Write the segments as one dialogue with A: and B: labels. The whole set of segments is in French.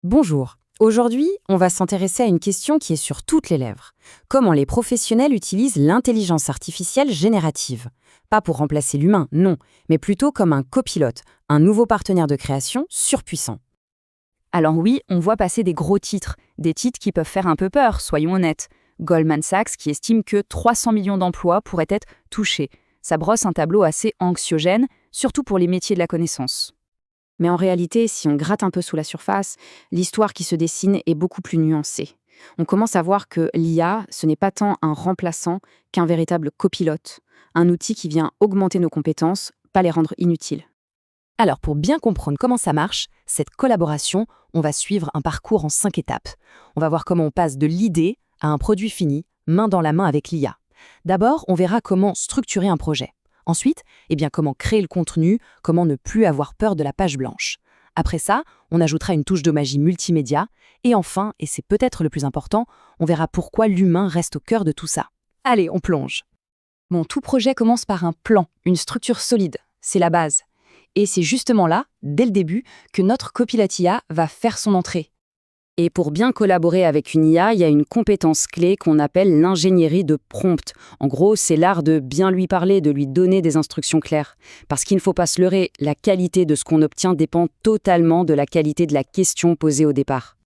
A: Bonjour. Aujourd'hui, on va s'intéresser à une question qui est sur toutes les lèvres. Comment les professionnels utilisent l'intelligence artificielle générative? Pas pour remplacer l'humain, non, mais plutôt comme un copilote, un nouveau partenaire de création surpuissant.
B: Alors oui, on voit passer des gros titres, des titres qui peuvent faire un peu peur, soyons honnêtes. Goldman Sachs qui estime que 300 millions d'emplois pourraient être touchés. Ça brosse un tableau assez anxiogène, surtout pour les métiers de la connaissance.
C: Mais en réalité, si on gratte un peu sous la surface, l'histoire qui se dessine est beaucoup plus nuancée. On commence à voir que l'IA, ce n'est pas tant un remplaçant qu'un véritable copilote, un outil qui vient augmenter nos compétences, pas les rendre inutiles.
A: Alors pour bien comprendre comment ça marche, cette collaboration, on va suivre un parcours en 5 étapes. On va voir comment on passe de l'idée à un produit fini, main dans la main avec l'IA. D'abord, on verra comment structurer un projet. Ensuite, comment créer le contenu, comment ne plus avoir peur de la page blanche. Après ça, on ajoutera une touche de magie multimédia. Et enfin, et c'est peut-être le plus important, on verra pourquoi l'humain reste au cœur de tout ça. Allez, on plonge.
B: Bon, tout projet commence par un plan, une structure solide. C'est la base.
A: Et c'est justement là, dès le début, que notre copilote IA va faire son entrée.
C: Et pour bien collaborer avec une IA, il y a une compétence clé qu'on appelle l'ingénierie de prompt. En gros, c'est l'art de bien lui parler, de lui donner des instructions claires. Parce qu'il ne faut pas se leurrer, la qualité de ce qu'on obtient dépend totalement de la qualité de la question posée au départ.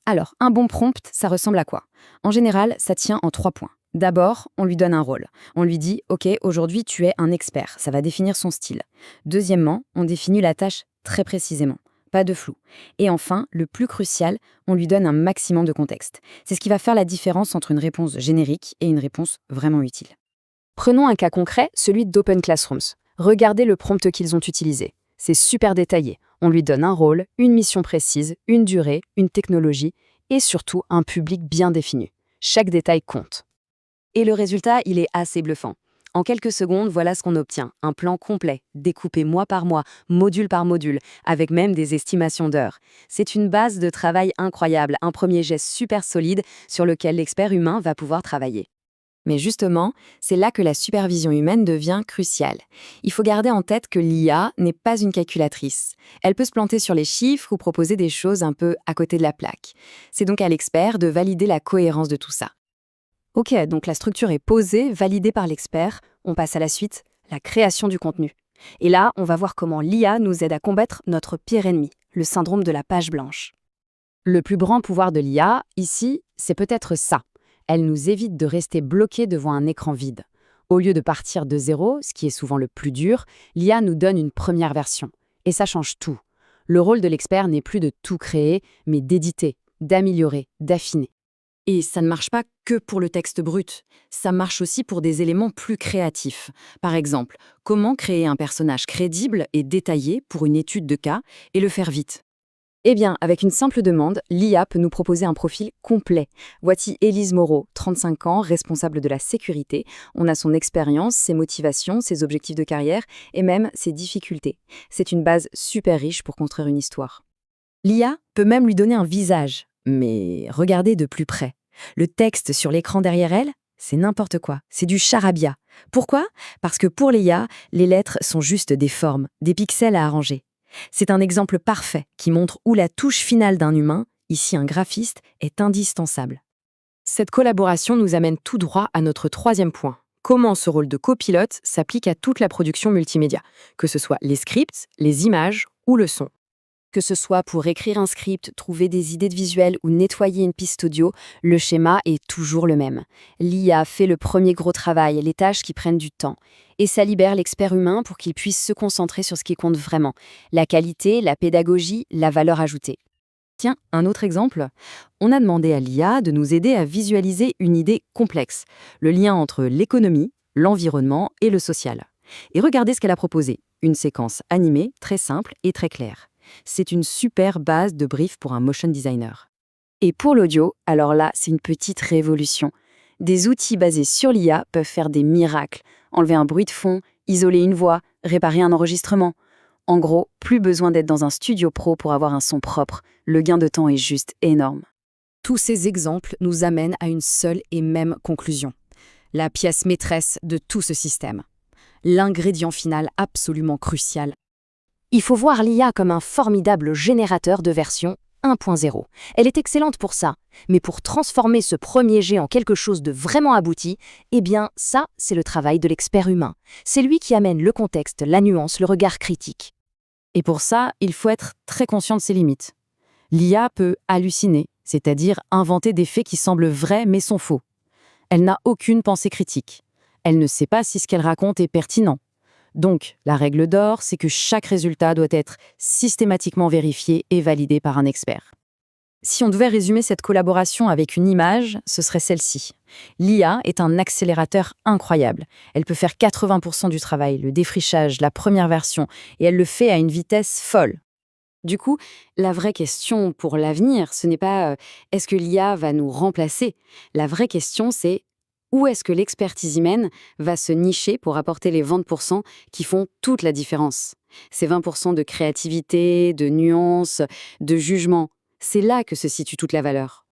C: Alors, un bon prompt, ça ressemble à quoi? En général, ça tient en 3 points. D'abord, on lui donne un rôle. On lui dit « Ok, aujourd'hui, tu es un expert », ça va définir son style. Deuxièmement, on définit la tâche très précisément. Pas de flou. Et enfin, le plus crucial, on lui donne un maximum de contexte. C'est ce qui va faire la différence entre une réponse générique et une réponse vraiment utile.
B: Prenons un cas concret, celui d'Open Classrooms. Regardez le prompt qu'ils ont utilisé. C'est super détaillé. On lui donne un rôle, une mission précise, une durée, une technologie et surtout un public bien défini. Chaque détail compte.
C: Et le résultat, il est assez bluffant. En quelques secondes, voilà ce qu'on obtient. Un plan complet, découpé mois par mois, module par module, avec même des estimations d'heures. C'est une base de travail incroyable, un premier geste super solide sur lequel l'expert humain va pouvoir travailler. Mais justement, c'est là que la supervision humaine devient cruciale. Il faut garder en tête que l'IA n'est pas une calculatrice. Elle peut se planter sur les chiffres ou proposer des choses un peu à côté de la plaque. C'est donc à l'expert de valider la cohérence de tout ça. Ok, donc la structure est posée, validée par l'expert. On passe à la suite, la création du contenu. Et là, on va voir comment l'IA nous aide à combattre notre pire ennemi, le syndrome de la page blanche. Le plus grand pouvoir de l'IA, ici, c'est peut-être ça. Elle nous évite de rester bloqués devant un écran vide. Au lieu de partir de zéro, ce qui est souvent le plus dur, l'IA nous donne une première version. Et ça change tout. Le rôle de l'expert n'est plus de tout créer, mais d'éditer, d'améliorer, d'affiner. Et ça ne marche pas que pour le texte brut, ça marche aussi pour des éléments plus créatifs. Par exemple, comment créer un personnage crédible et détaillé pour une étude de cas et le faire vite? Eh bien, avec une simple demande, l'IA peut nous proposer un profil complet. Voici Élise Moreau, 35 ans, responsable de la sécurité. On a son expérience, ses motivations, ses objectifs de carrière et même ses difficultés. C'est une base super riche pour construire une histoire. L'IA peut même lui donner un visage. Mais regardez de plus près. Le texte sur l'écran derrière elle, c'est n'importe quoi. C'est du charabia. Pourquoi? Parce que pour l'IA, les lettres sont juste des formes, des pixels à arranger. C'est un exemple parfait qui montre où la touche finale d'un humain, ici un graphiste, est indispensable. Cette collaboration nous amène tout droit à notre 3e point. Comment ce rôle de copilote s'applique à toute la production multimédia, que ce soit les scripts, les images ou le son. Que ce soit pour écrire un script, trouver des idées de visuels ou nettoyer une piste audio, le schéma est toujours le même. L'IA fait le premier gros travail, les tâches qui prennent du temps. Et ça libère l'expert humain pour qu'il puisse se concentrer sur ce qui compte vraiment. La qualité, la pédagogie, la valeur ajoutée. Tiens, un autre exemple. On a demandé à l'IA de nous aider à visualiser une idée complexe. Le lien entre l'économie, l'environnement et le social. Et regardez ce qu'elle a proposé. Une séquence animée, très simple et très claire. C'est une super base de brief pour un motion designer. Et pour l'audio, alors là, c'est une petite révolution. Des outils basés sur l'IA peuvent faire des miracles. Enlever un bruit de fond, isoler une voix, réparer un enregistrement. En gros, plus besoin d'être dans un studio pro pour avoir un son propre. Le gain de temps est juste énorme. Tous ces exemples nous amènent à une seule et même conclusion. La pièce maîtresse de tout ce système. L'ingrédient final absolument crucial. Il faut voir l'IA comme un formidable générateur de versions
A: 1.0. Elle est excellente pour ça. Mais pour transformer ce premier jet en quelque chose de vraiment abouti, eh bien, ça, c'est le travail de l'expert humain. C'est lui qui amène le contexte, la nuance, le regard critique.
C: Et pour ça, il faut être très conscient de ses limites. L'IA peut halluciner, c'est-à-dire inventer des faits qui semblent vrais mais sont faux. Elle n'a aucune pensée critique. Elle ne sait pas si ce qu'elle raconte est pertinent. Donc, la règle d'or, c'est que chaque résultat doit être systématiquement vérifié et validé par un expert. Si on devait résumer cette collaboration avec une image, ce serait celle-ci. L'IA est un accélérateur incroyable. Elle peut faire 80% du travail, le défrichage, la première version, et elle le fait à une vitesse folle. Du coup, la vraie question pour l'avenir, ce n'est pas est-ce que l'IA va nous remplacer? La vraie question, c'est où est-ce que l'expertise humaine va se nicher pour apporter les 20% qui font toute la différence? Ces 20% de créativité, de nuance, de jugement, c'est là que se situe toute la valeur.